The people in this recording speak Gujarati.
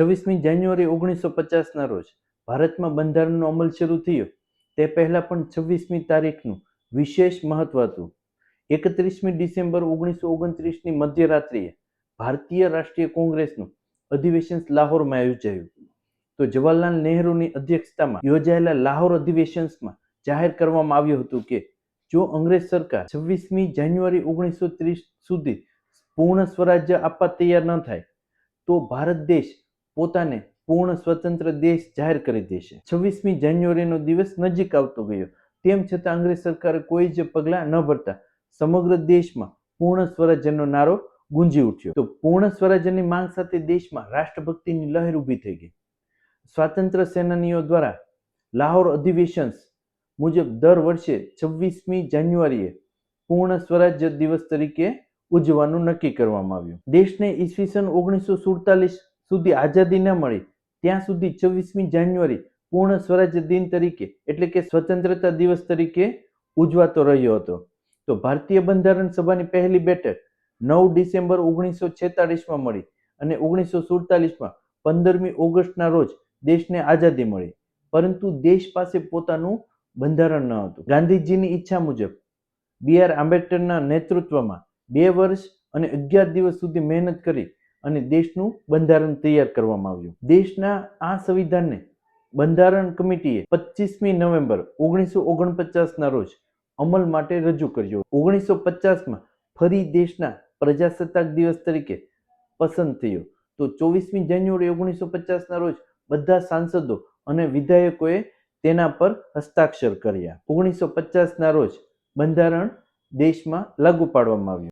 26મી જાન્યુઆરી 1950ના રોજ ભારતમાં બંધારણનો અમલ શરૂ થયો તે પહેલા પણ 26મી તારીખનું વિશેષ મહત્વ હતું. 31મી ડિસેમ્બર 1929ની મધ્યરાત્રિએ ભારતીય રાષ્ટ્રીય કોંગ્રેસનું અધિવેશન લાહોરમાં યોજાયું. તો જવાહરલાલ નહેરુની અધ્યક્ષતામાં યોજાયેલા લાહોર અધિવેશનમાં જાહેર કરવામાં આવ્યું હતું કે જો અંગ્રેજ સરકાર 26મી જાન્યુઆરી 1930 સુધી પૂર્ણ સ્વરાજ્ય આપવા તૈયાર ન થાય તો ભારત દેશ પોતાને પૂર્ણ સ્વતંત્ર દેશ જાહેર કરી દેશે. 26મી જાન્યુઆરીનો દિવસ નજીક આવતો ગયો, તેમ છતાં અંગ્રેજ સરકારે કોઈ જ પગલાં ન ભરતા સમગ્ર દેશમાં પૂર્ણ સ્વરાજ્યનો નારો ગુંજી ઉઠ્યો. તો પૂર્ણ સ્વરાજ્યની માંગ સાથે દેશમાં રાષ્ટ્રભક્તિની લહેર ઊભી થઈ ગઈ. સ્વાતંત્ર્ય સેનાનીઓ દ્વારા લાહોર અધિવેશન મુજબ દર વર્ષે 26મી જાન્યુઆરીએ પૂર્ણ સ્વરાજ્ય દિવસ તરીકે ઉજવવાનું નક્કી કરવામાં આવ્યું. દેશને ઈસવીસન 1947 સુધી આઝાદી ન મળી ત્યાં સુધી 26મી જાન્યુઆરી પૂર્ણ સ્વરાજ્ય દિન તરીકે એટલે કે સ્વતંત્રતા દિવસ તરીકે ઉજવાતો રહ્યો હતો. તો ભારતીય બંધારણ સભાની પહેલી બેઠક 9 ડિસેમ્બર 1946માં મળી અને 1947માં 15મી ઓગસ્ટના રોજ દેશને આઝાદી મળી, પરંતુ દેશ પાસે પોતાનું બંધારણ ન હતું. ગાંધીજીની ઈચ્છા મુજબ B.R. આંબેડકરના નેતૃત્વમાં 2 વર્ષ અને 11 દિવસ સુધી મહેનત કરી અને દેશનું બંધારણ તૈયાર કરવામાં આવ્યું. દેશના આ સંવિધાનને બંધારણ કમિટીએ 25મી નવેમ્બર 1949ના રોજ અમલ માટે રજૂ કર્યો. 1950માં ફરી દેશના પ્રજાસત્તાક દિવસ તરીકે પસંદ થયો. તો 24મી જાન્યુઆરી 1950ના રોજ બધા સાંસદો અને વિધાયકોએ તેના પર હસ્તાક્ષર કર્યા. 1950ના રોજ બંધારણ દેશમાં લાગુ પાડવામાં આવ્યું.